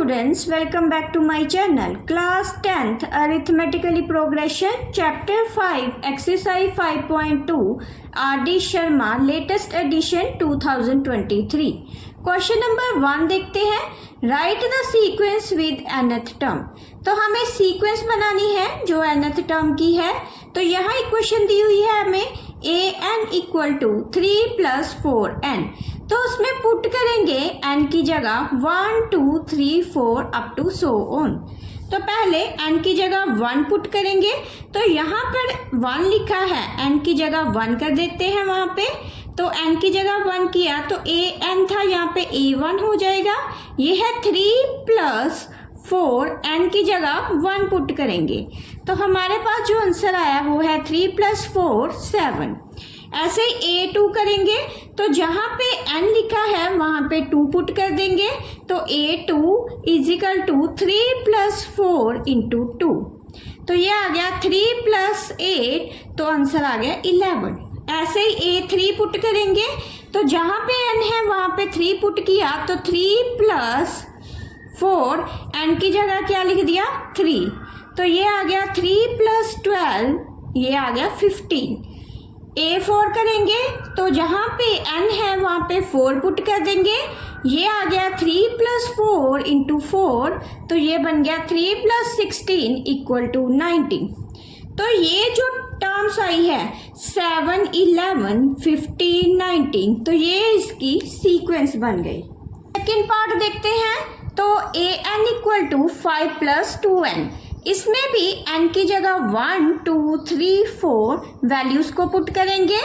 students, welcome back to my channel. Class 10th Arithmetically Progression Chapter 5 Exercise 5.2 R.D. Sharma Latest Edition 2023. Question number 1 देखते हैं. Right the sequence with nth term. तो हमें sequence बनानी है जो nth term की है. तो यहाँ इक्वेशन दी हुई है हमें an इक्वल टू 3 + 4n. तो उसमें पुट करेंगे n की जगह 1 2 3 4 अप टू सो ऑन. तो पहले n की जगह 1 पुट करेंगे. तो यहाँ पर 1 लिखा है, n की जगह 1 कर देते हैं वहाँ पे. तो n की जगह 1 किया तो an था, यहाँ पे a1 हो जाएगा. ये है 3 + 4, n की जगह 1 पुट करेंगे. तो हमारे पास जो आंसर आया वो है 3 + 4 7. ऐसे ही a2 करेंगे. तो जहाँ पे n लिखा है वहाँ पे 2 पुट कर देंगे. तो a2 = 3 + 4 × 2. तो ये आ गया 3 + 8, तो आंसर आ गया 11. ऐसे ही a3 पुट करेंगे. तो जहाँ पे n है वहाँ पे 3 पुट किया तो 3 + 4, n की जगह क्या लिख दिया 3. तो ये आ गया 3 + 12, ये आ गया 15. a4 करेंगे. तो जहाँ पे n है वहाँ पे 4 पुट कर देंगे. ये आ गया 3 + 4 × 4, तो ये बन गया 3 + 16 = 19. तो ये जो टर्म्स आई है 7 11 15 19, तो ये इसकी सीक्वेंस बन गई. सेकेंड पार्ट देखते हैं. तो an = 5 + 2n. इसमें भी n की जगह 1 2 3 4 वैल्यूज को पुट करेंगे.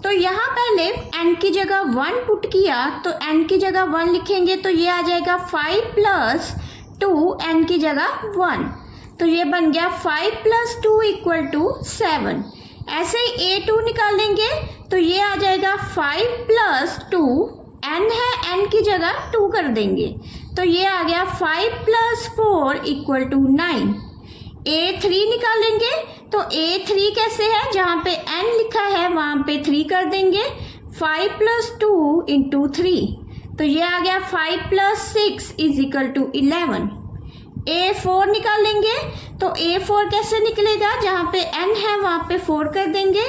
तो यहाँ पहले n की जगह 1 पुट किया तो n की जगह 1 लिखेंगे. तो ये आ जाएगा 5 + 2, n की जगह 1. तो ये बन गया 5 + 2 = 7. ऐसे ही a2 निकालेंगे. तो ये आ जाएगा 5 + 2, n है, n की जगह 2 कर देंगे. तो ये आ गया 5 + 4 = 9. a3 निकालेंगे. तो a3 कैसे है, जहाँ पे n लिखा है वहाँ पे 3 कर देंगे. 5 + 2 × 3, तो ये आ गया 5 + 6 = 11. a4 निकालेंगे. तो a4 कैसे निकलेगा, जहाँ पे n है वहाँ पे 4 कर देंगे.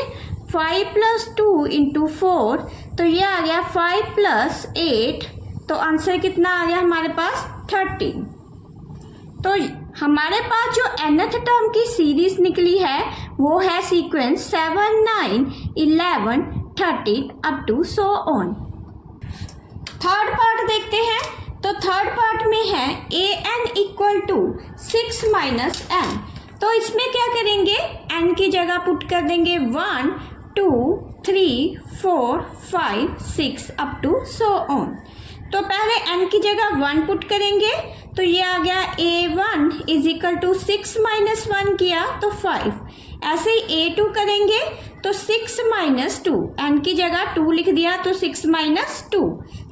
5 + 2 × 4, तो ये आ गया 5 + 8, तो आंसर कितना आ गया हमारे पास 13. तो हमारे पास जो nth टर्म की सीरीज निकली है वो है sequence 7 9 11 13 up to so on. Third part देखते हैं. तो थर्ड पार्ट में है an = 6 - n. तो इसमें क्या करेंगे, n की जगह पुट कर देंगे 1 2 3 4 5 6 अप टू सो ऑन. तो पहले n की जगह 1 पुट करेंगे. तो ये आ गया a1 = 6 - 1 किया तो 5. ऐसे ही a2 करेंगे. तो 6 - 2, n की जगह 2 लिख दिया तो 6 - 2,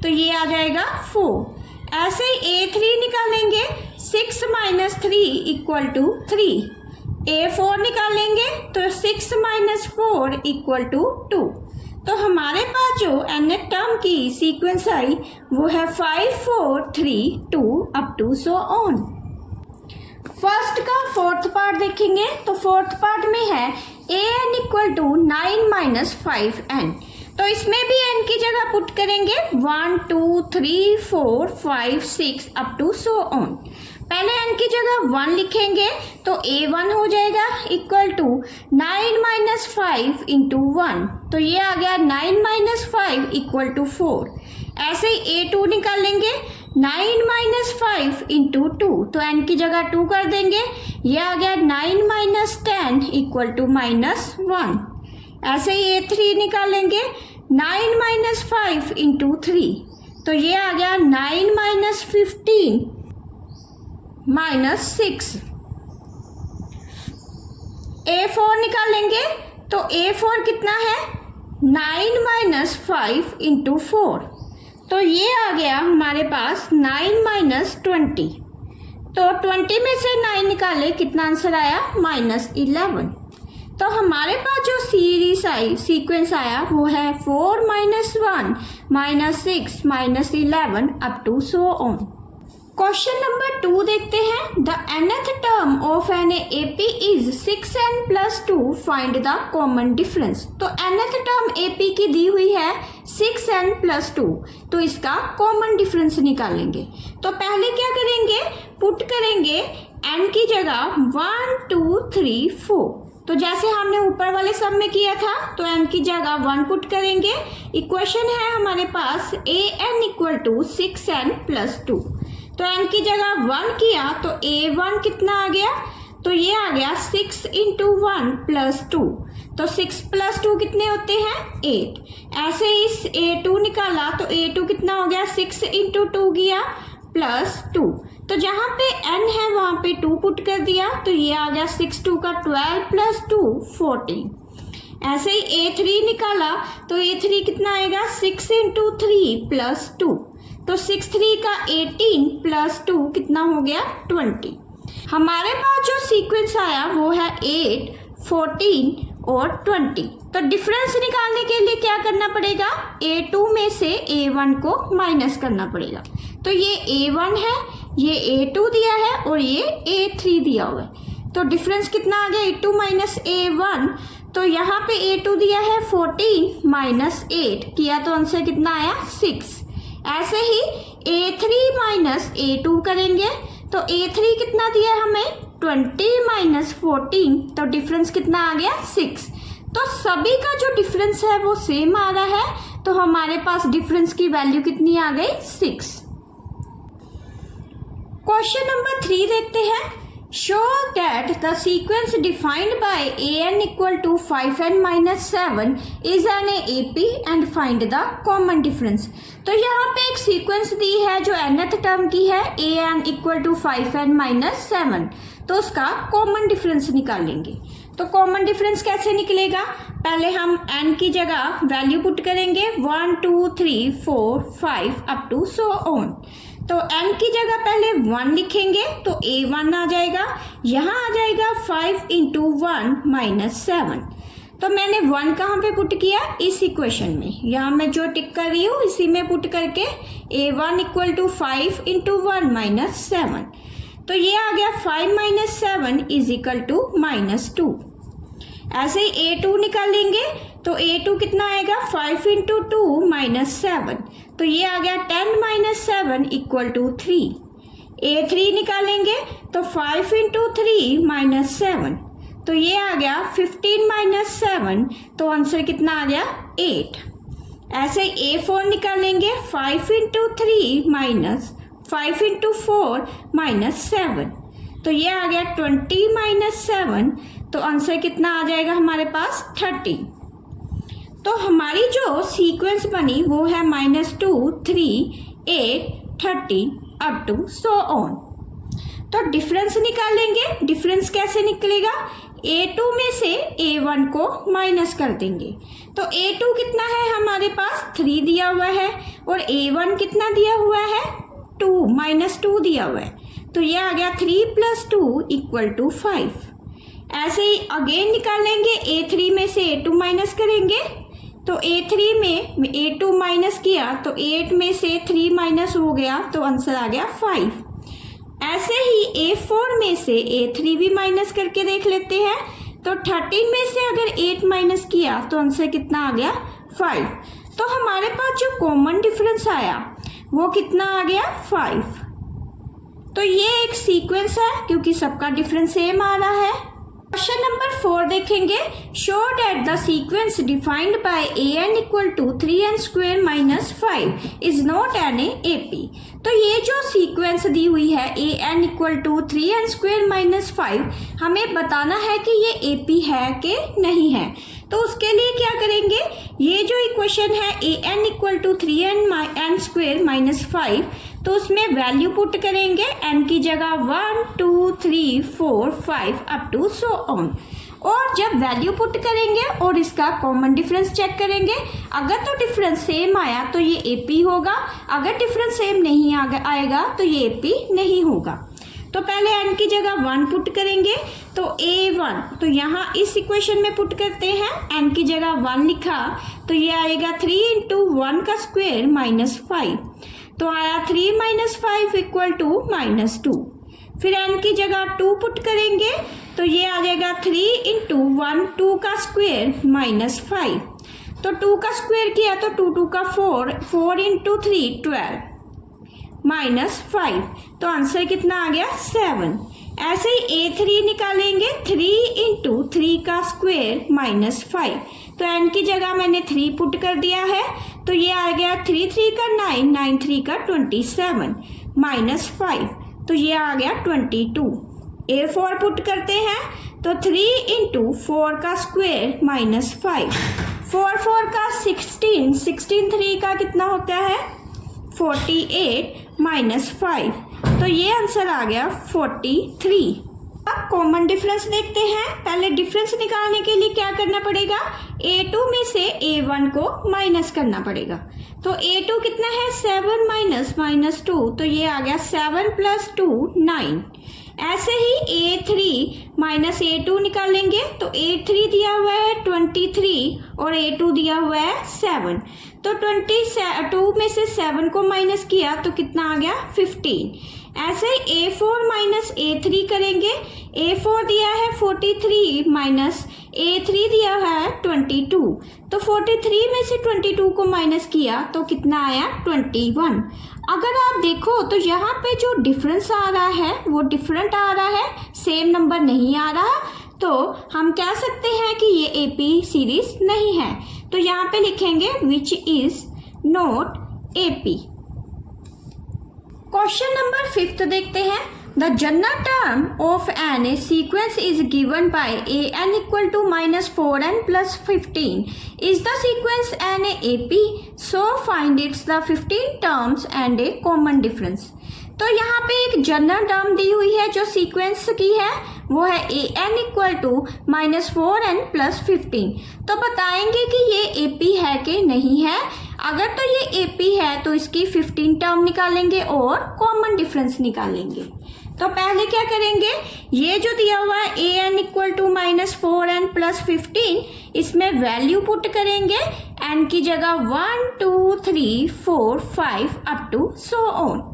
तो ये आ जाएगा 4. ऐसे ही a3 निकालेंगे. 6 - 3 = 3. a4 निकालेंगे. तो 6 - 4 = 2. तो हमारे पास जो nth टर्म की सीक्वेंस आई वो है 5 4 3 2 up to so on. First का फोर्थ पार्ट देखेंगे. तो फोर्थ पार्ट में है an = 9 - 5n. तो इसमें भी n की जगह पुट करेंगे 1 2 3 4 5 6 अप टू सो ऑन. पहले n की जगह 1 लिखेंगे. तो a1 हो जाएगा = 9 - 5 × 1. तो ये आ गया 9 - 5 = 4. ऐसे ही a2 निकालेंगे. 9 - 5 × 2, तो n की जगह 2 कर देंगे. ये आ गया 9 - 10 = -1. ऐसे ही a3 निकालेंगे. 9 - 5 × 3, तो ये आ गया 9 - 15 -6. a4 निकालेंगे. तो a4 कितना है 9 - 5 × 4, तो ये आ गया हमारे पास 9 - 20. तो 20 में से 9 निकाले, कितना आंसर आया -11. तो हमारे पास जो सीरीज आई, सीक्वेंस आया वो है 4 - 1 -6 -11 up to so on. Question number 2 देखते हैं। The nth term of an AP is 6n + 2, find the common difference. तो nth टर्म AP की दी हुई है 6n + 2, तो इसका कॉमन डिफरेंस निकालेंगे। तो पहले क्या करेंगे, पुट करेंगे n की जगह 1 2 3 4। तो जैसे हमने ऊपर वाले सब में किया था, तो n की जगह 1 पुट करेंगे। इक्वेशन है हमारे पास an = 6n + 2। तो n की जगह 1 किया तो a1 कितना आ गया, तो ये आ गया 6 × 1 + 2। तो 6 + 2 कितने होते हैं, 8। ऐसे इस a2 निकाला तो a2 कितना हो गया, 6 × 2 किया +2। तो जहाँ पे n है वहाँ पे 2 पुट कर दिया, तो ये आ गया 6 2 का 12 + 2 14। ऐसे ही a3 निकाला तो a3 कितना आएगा, 6 × 3 + 2। तो 6 3 का 18 + 2 कितना हो गया, 20। हमारे पास जो सीक्वेंस आया वो है 8 14 और 20। तो डिफरेंस निकालने के लिए क्या करना पड़ेगा, a2 में से a1 को माइनस करना पड़ेगा। तो ये a1 है, ये a2 दिया है और ये a3 दिया हुआ है। तो डिफरेंस कितना आ गया, a2 - a1। तो यहाँ पे a2 दिया है 14 - 8 किया तो आंसर कितना आया, 6। ऐसे ही a3 - a2 करेंगे तो a3 कितना दिया हमें, 20 - 14। तो डिफरेंस कितना आ गया, 6। तो सभी का जो डिफरेंस है वो सेम आ रहा है, तो हमारे पास डिफरेंस की वैल्यू कितनी आ गई, 6। क्वेश्चन नंबर 3 देखते हैं। Show that the sequence defined by an = 5n - 7 is an AP and find the common difference. तो यहाँ पे एक सीक्वेंस दी है जो nth टर्म की है, an = 5n - 7। तो उसका कॉमन डिफरेंस निकालेंगे। तो कॉमन डिफरेंस कैसे निकलेगा, पहले हम n की जगह वैल्यू पुट करेंगे 1 2 3 4 5 अप टू सो ऑन। तो n की जगह पहले 1 लिखेंगे तो a1 आ जाएगा, यहाँ आ जाएगा 5 × 1 - 7। तो मैंने 1 कहाँ पे पुट किया, इस इक्वेशन में। यहाँ मैं जो टिक कर रही हूँ इसी में पुट करके a1 = 5 × 1 - 7। तो ये आ गया 5 - 7 = -2। ऐसे ही a2 निकालेंगे तो a2 कितना आएगा, 5 × 2 - 7। तो ये आ गया 10 - 7 = 3। a3 निकालेंगे तो 5 × 3 - 7। तो ये आ गया 15 - 7। तो आंसर कितना आ गया, 8। ऐसे a4 निकालेंगे 5 × 3 - 5 × 4 - 7। तो ये आ गया 20 - 7। तो आंसर कितना आ जाएगा हमारे पास, 30। तो हमारी जो सीक्वेंस बनी वो है -2 3 8 30 अप टू सो ऑन। तो डिफरेंस निकालेंगे। डिफरेंस कैसे निकलेगा, a2 में से a1 को माइनस कर देंगे। तो a2 कितना है हमारे पास, 3 दिया हुआ है, और a1 कितना दिया हुआ है, 2 -2 दिया हुआ है। तो ये आ गया 3 + 2 = 5। ऐसे ही अगेन निकालेंगे, a3 में से a2 माइनस करेंगे। तो a3 में a2 माइनस किया तो 8 में से 3 माइनस हो गया, तो आंसर आ गया 5। ऐसे ही a4 में से a3 भी माइनस करके देख लेते हैं। तो 13 में से अगर 8 माइनस किया तो आंसर कितना आ गया, 5। तो हमारे पास जो कॉमन डिफरेंस आया वो कितना आ गया, 5। तो ये एक सीक्वेंस है क्योंकि सबका डिफरेंस सेम आ रहा है। क्वेश्चन नंबर 4 देखेंगे। Show that the sequence defined by an = 3n² - 5 is not an AP। तो ये जो सीक्वेंस दी हुई है an = 3n² - 5, हमें बताना है कि ये AP है कि नहीं है। तो उसके लिए क्या करेंगे, ये जो इक्वेशन है an = 3n² - 5, तो उसमें वैल्यू पुट करेंगे n की जगह 1 2 3 4 5 अप टू सो ऑन। और जब वैल्यू पुट करेंगे और इसका कॉमन डिफरेंस चेक करेंगे, अगर तो डिफरेंस सेम आया तो ये AP होगा, अगर डिफरेंस सेम नहीं आएगा तो ये AP नहीं होगा। तो पहले n की जगह 1 पुट करेंगे तो a1, तो यहाँ इस इक्वेशन में पुट करते हैं, n की जगह 1 लिखा तो ये आएगा 3 × 1 का स्क्वायर -5। तो आया 3 माइनस 5 इक्वल टू -2। फिर n की जगह 2 पुट करेंगे तो ये आ जाएगा 3 इंटू 1 2 का स्क्वायर -5। तो 2 का स्क्वायर किया तो 2 2 का 4 4 इंटू 3 12 -5। तो आंसर कितना आ गया 7। ऐसे ही A3 निकालेंगे 3 इंटू 3 का स्क्वायर -5। तो n की जगह मैंने 3 पुट कर दिया है तो ये आ गया 3 3 का 9 9 3 का 27 -5। तो ये आ गया 22। A4 पुट करते हैं तो 3 इंटू 4 का स्क्वायर -5 4 4 का 16 16 3 का कितना होता है 48 -5। तो ये आंसर आ गया 43। अब कॉमन डिफरेंस देखते हैं। पहले डिफरेंस निकालने के लिए क्या करना पड़ेगा, A2 में से A1 को माइनस करना पड़ेगा। तो A2 कितना है 7 माइनस -2, तो ये आ गया 7 + 2 9। ऐसे ही A3 माइनस A2 निकालेंगे तो A3 दिया हुआ है 23 और A2 दिया हुआ है 7। तो 22 में से 7 को माइनस किया तो कितना आ गया 15। ऐसे ही A4 माइनस A3 करेंगे। A4 दिया है 43 माइनस A3 दिया है 22। तो 43 में से 22 को माइनस किया तो कितना आया 21। अगर आप देखो तो यहाँ पे जो डिफरेंस आ रहा है वो डिफरेंट आ रहा है, सेम नंबर नहीं आ रहा। तो हम कह सकते हैं कि ये AP सीरीज नहीं है। तो यहाँ पे लिखेंगे which is not AP। Question number 5 देखते हैं। The general term of an sequence is given by an equal to -4n + 15 is the sequence an AP। So find its the 15 terms and a common difference. तो यहाँ पे एक general term दी हुई है जो sequence की है, वो है an इक्वल टू -4n + 15। तो बताएंगे कि ये AP है कि नहीं है। अगर तो ये AP है तो इसकी 15 टर्म निकालेंगे और कॉमन डिफरेंस निकालेंगे। तो पहले क्या करेंगे, ये जो दिया हुआ है an इक्वल टू -4n + 15, इसमें वैल्यू पुट करेंगे। n की जगह 1 2 3 4 5 अप टू सो ऑन।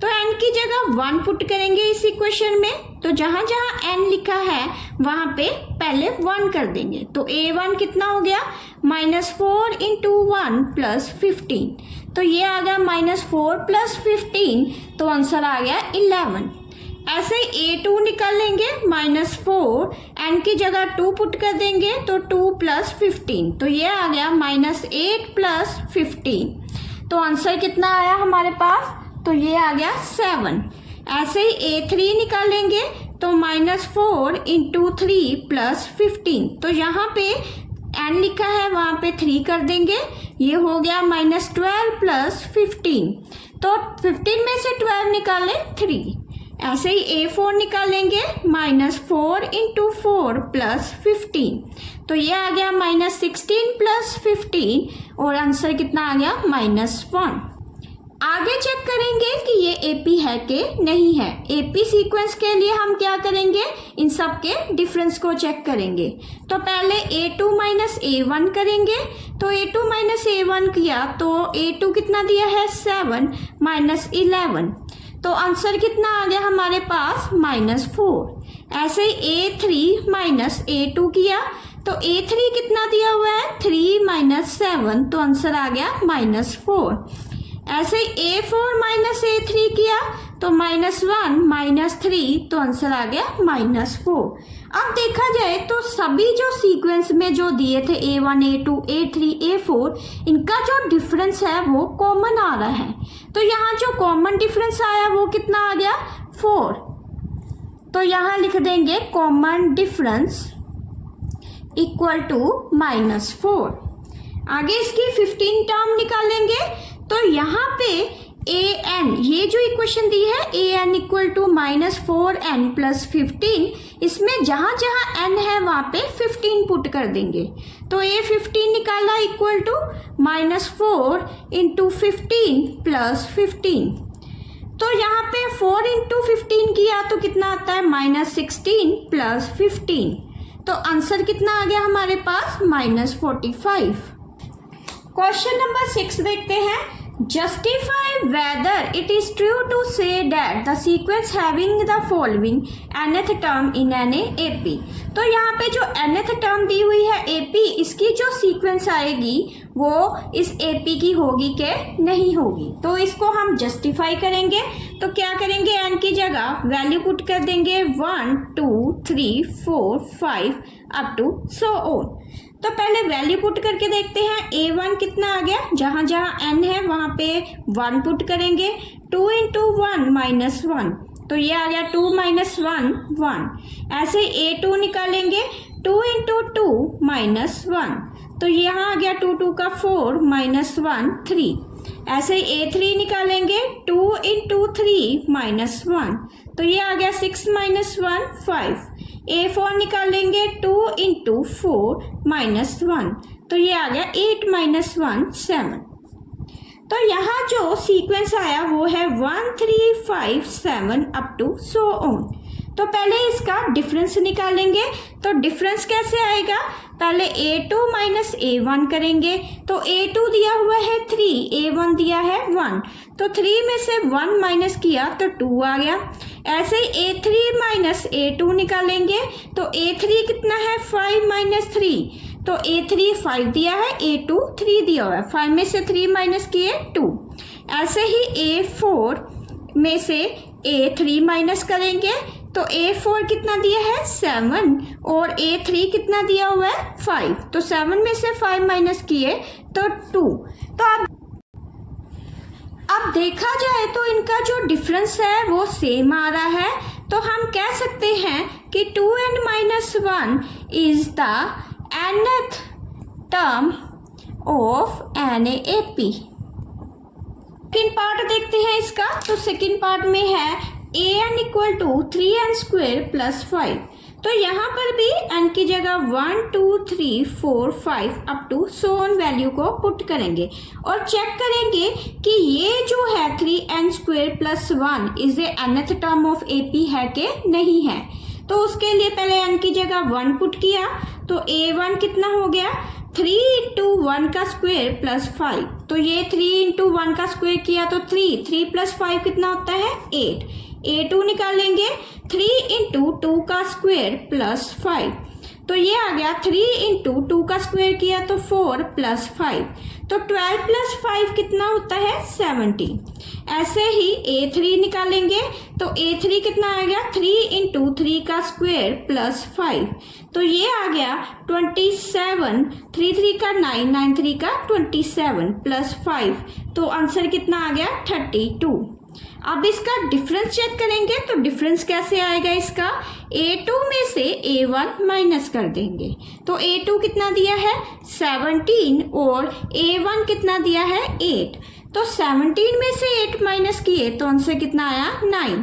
तो n की जगह 1 पुट करेंगे इस इक्वेशन में। तो जहां जहां n लिखा है वहां पे पहले 1 कर देंगे। तो A1 कितना हो गया -4 इंटू 1 + 15। तो ये आ गया -4 + 15, तो आंसर आ गया 11। ऐसे ही A2 निकालेंगे -4, n की जगह 2 पुट कर देंगे तो 2 + 15। तो ये आ गया -8 + 15। तो आंसर कितना आया हमारे पास, तो ये आ गया 7। ऐसे ही A3 निकालेंगे तो -4 इंटू 3 + 15। तो यहाँ पे n लिखा है वहाँ पे 3 कर देंगे, ये हो गया -12 + 15। तो 15 में से 12 निकालें 3। ऐसे ही A4 निकालेंगे -4 इंटू 4 + 15। तो ये आ गया -16 + 15 और आंसर कितना आ गया -1। आगे चेक करेंगे कि ये AP है कि नहीं है। AP सीक्वेंस के लिए हम क्या करेंगे, इन सब के डिफरेंस को चेक करेंगे। तो पहले A2 माइनस A1 करेंगे। तो A2 माइनस A1 किया तो A2 कितना दिया है 7 -11। तो आंसर कितना आ गया हमारे पास -4। ऐसे ही A3 माइनस A2 किया तो A3 कितना दिया हुआ है 3 - 7, तो आंसर आ गया -4। ऐसे ही A4 माइनस A3 किया तो -1 - 3, तो आंसर आ गया -4। अब देखा जाए तो सभी जो सीक्वेंस में जो दिए थे A1 A2 A3 A4, इनका जो डिफरेंस है वो कॉमन आ रहा है। तो यहाँ जो कॉमन डिफरेंस आया वो कितना आ गया 4। तो यहाँ लिख देंगे कॉमन डिफरेंस इक्वल टू -4। आगे इसकी 15 टर्म निकालेंगे। तो यहाँ पे an, ये जो इक्वेशन दी है an इक्वल टू -4n + 15, इसमें जहाँ जहाँ n है वहाँ पे 15 पुट कर देंगे। तो ये 15 निकाला इक्वल टू -4 इंटू 15 + 15। तो यहाँ पे 4 इंटू 15 किया तो कितना आता है -16 + 15। तो आंसर कितना आ गया हमारे पास -45। क्वेश्चन नंबर 6 देखते हैं। Justify whether it is true to say that the sequence having the following nth term in NAAP। तो यहाँ पे जो nth term दी हुई है AP, इसकी जो सीक्वेंस आएगी वो इस AP की होगी कि नहीं होगी। तो इसको हम जस्टिफाई करेंगे। तो क्या करेंगे, n की जगह वैल्यू पुट कर देंगे 1 2 3 4 5 अप टू सो ऑन। तो पहले वैल्यू पुट करके देखते हैं a1 कितना आ गया, जहां जहां n है वहां पे 1 पुट करेंगे। 2 इंटू 1 माइनस 1, तो ये आ गया 2 माइनस 1 1। ऐसे a2 निकालेंगे, 2 इंटू 2 माइनस 1, तो यहाँ आ गया 2 2 का 4 माइनस 1 3। ऐसे a3 निकालेंगे, 2 इंटू 3 माइनस 1, तो ये आ गया 6 माइनस 1 5। a4 निकालेंगे, 2 इंटू 4 माइनस 1, तो ये आ गया 8 माइनस 1 7। तो यहाँ जो सीक्वेंस आया वो है 1 3 5 7 अप टू सो ऑन। तो पहले इसका डिफरेंस निकालेंगे। तो डिफरेंस कैसे आएगा, पहले a2 माइनस a1 करेंगे। तो a2 दिया हुआ है 3, a1 दिया है 1, तो 3 में से 1 माइनस किया तो 2 आ गया। ऐसे ही a3 माइनस a2 निकालेंगे। तो a3 कितना है 5 माइनस 3, तो a3 5 दिया है, a2 3 दिया हुआ है, 5 में से 3 माइनस किए 2। ऐसे ही a4 में से a3 माइनस करेंगे। तो a4 कितना दिया है 7 और a3 कितना दिया हुआ है 5, तो 7 में से 5 माइनस किए तो 2। तो अब देखा जाए तो इनका जो डिफरेंस है वो सेम आ रहा है। तो हम कह सकते हैं कि 2n minus 1 is the nth term of NAAP। Second part देखते हैं इसका। तो सेकेंड पार्ट में है an equal to 3n square plus 5। तो यहाँ पर भी n की जगह 1 2 3 4 5 up to so on value को पुट करेंगे और चेक करेंगे कि ये जो है 3n square plus 1 is a nth term of AP है कि नहीं है। तो उसके लिए पहले n की जगह 1 पुट किया, तो a1 कितना हो गया 3 इंटू 1 का स्क्वेयर प्लस 5। तो ये 3 इंटू 1 का स्क्वेयर किया तो 3 प्लस 5 कितना होता है 8। a2 निकालेंगे, 3 इंटू 2 का स्क्वेयर प्लस 5, तो ये आ गया 3 इंटू 2 का स्क्वेयर किया तो 4 प्लस 5, तो 12 प्लस 5 कितना होता है 17। ऐसे ही a3 निकालेंगे, तो a3 कितना आ गया 3 इंटू 3 का स्क्वेयर प्लस 5, तो ये आ गया 27। 3 3 का 9, 9 3 का 27 प्लस 5, तो आंसर कितना आ गया 32। अब इसका डिफरेंस चेक करेंगे। तो डिफरेंस कैसे आएगा इसका, a2 में से a1 माइनस कर देंगे। तो a2 कितना दिया है 17 और a1 कितना दिया है 8, तो 17 में से 8 माइनस किए तो आंसर कितना आया 9।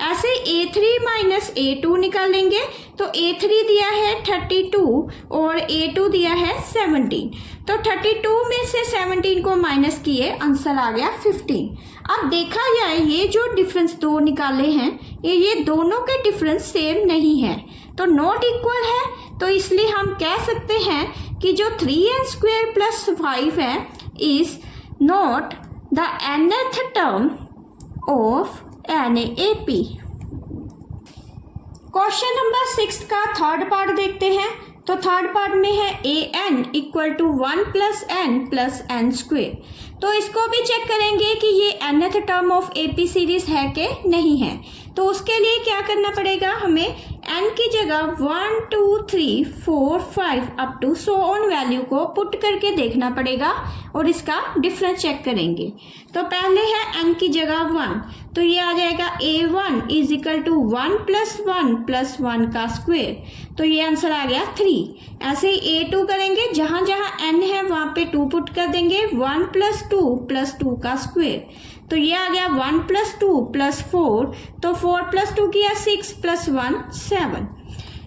ऐसे a3 माइनस a2 निकालेंगे, तो a3 दिया है 32 और a2 दिया है 17, तो 32 में से 17 को माइनस किए आंसर आ गया 15। अब देखा जाए ये जो डिफरेंस दो निकाले हैं ये दोनों के डिफरेंस सेम नहीं है, तो नॉट इक्वल है। तो इसलिए हम कह सकते हैं कि जो 3n स्क्वेयर प्लस 5 है is not the nth term of NAAP। Question number 6 का थर्ड पार्ट देखते हैं। तो थर्ड पार्ट में है an equal to 1 plus n plus n square. तो इसको भी चेक करेंगे कि ये nth term of AP series है कि नहीं है। तो उसके लिए क्या करना पड़ेगा, हमें n की जगह 1 2 3 4 5 up to so on value को पुट करके देखना पड़ेगा और इसका डिफरेंस चेक करेंगे। तो पहले है n की जगह 1, तो ये आ जाएगा a1 is equal to 1 plus 1 का स्क्वेयर, तो ये आंसर आ गया 3। ऐसे ही a2 करेंगे, जहां जहां n है वहां पे 2 पुट कर देंगे, 1 प्लस 2 का स्क्वेयर, तो ये आ गया 1 प्लस 2 प्लस 4, तो 4 प्लस 2 किया 6 प्लस 1 7।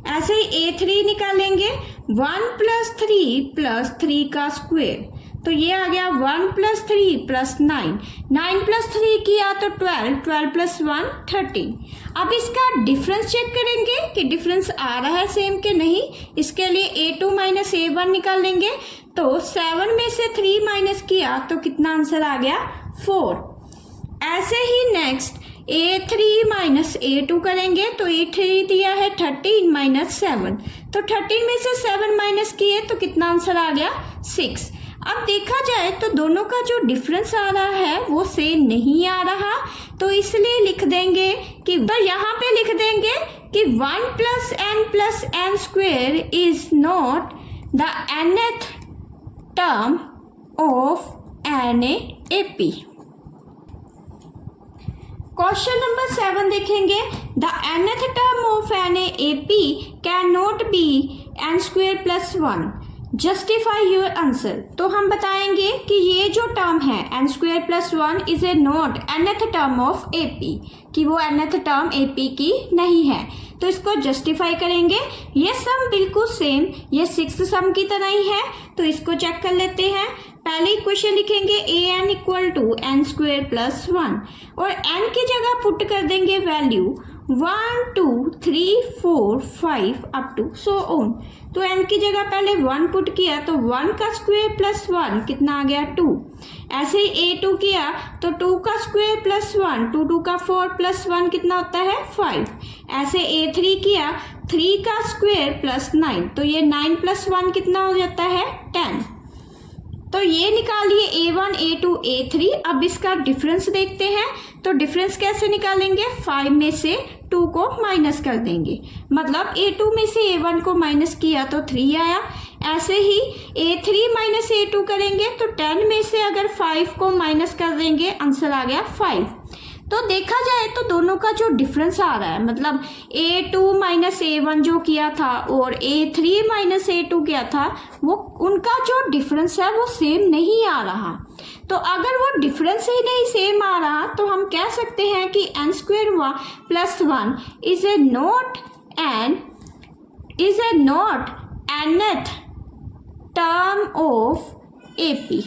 ऐसे ही a3 निकालेंगे, 1 प्लस 3 का स्क्वेयर, तो ये आ गया 1 प्लस 3 प्लस 9, 9 प्लस 3 किया तो 12, 12 प्लस 1 13। अब इसका डिफरेंस चेक करेंगे कि डिफरेंस आ रहा है सेम के नहीं। इसके लिए a2 माइनस a1 निकाल लेंगे, तो 7 में से 3 माइनस किया तो कितना आंसर आ गया 4। ऐसे ही नेक्स्ट A3 माइनस A2 करेंगे तो A3 दिया है 13 माइनस 7, तो 13 में से 7 माइनस किए तो कितना आंसर आ गया 6। अब देखा जाए तो दोनों का जो डिफरेंस आ रहा है वो सेम नहीं आ रहा, तो इसलिए लिख देंगे कि तो यहाँ पे लिख देंगे कि 1 plus n square is not the nth term of NAAP। Question number 7 देखेंगे, the nth term of NAAP can not be n square plus 1, justify your answer. तो हम बताएंगे कि ये जो टर्म है n square plus 1 is A not nth term of AP, कि वो nth टर्म AP की नहीं है, तो इसको जस्टिफाई करेंगे। ये सम बिल्कुल सेम ये 6th सम की तरह ही है, तो इसको चेक कर लेते हैं। पहले इक्वेशन लिखेंगे an equal to n square plus 1 और n की जगह पुट कर देंगे value 1 2 3 4 5 up to so on. तो n की जगह पहले 1 पुट किया तो 1 का स्क्वायर प्लस 1 कितना आ गया 2। ऐसे ही A2 किया तो 2 का स्क्वायर प्लस 1, 2 2 का 4 प्लस 1 कितना होता है 5। ऐसे A3 किया 3 का स्क्वायर प्लस 9, तो ये 9 प्लस 1 कितना हो जाता है 10। तो ये निकालिए A1 A2 A3। अब इसका डिफरेंस देखते हैं, तो डिफरेंस कैसे निकालेंगे, 5 में से 2 को माइनस कर देंगे, मतलब A2 में से A1 को माइनस किया तो 3 आया। ऐसे ही A3 माइनस A2 करेंगे तो 10 में से अगर 5 को माइनस कर देंगे आंसर आ गया 5। तो देखा जाए तो दोनों का जो डिफरेंस आ रहा है, मतलब A2 माइनस A1 जो किया था और A3 माइनस A2 किया था, वो उनका जो डिफरेंस है वो सेम नहीं आ रहा। तो अगर वो डिफरेंस ही नहीं सेम आ रहा तो हम कह सकते हैं कि n square plus 1 is A not nth term of AP।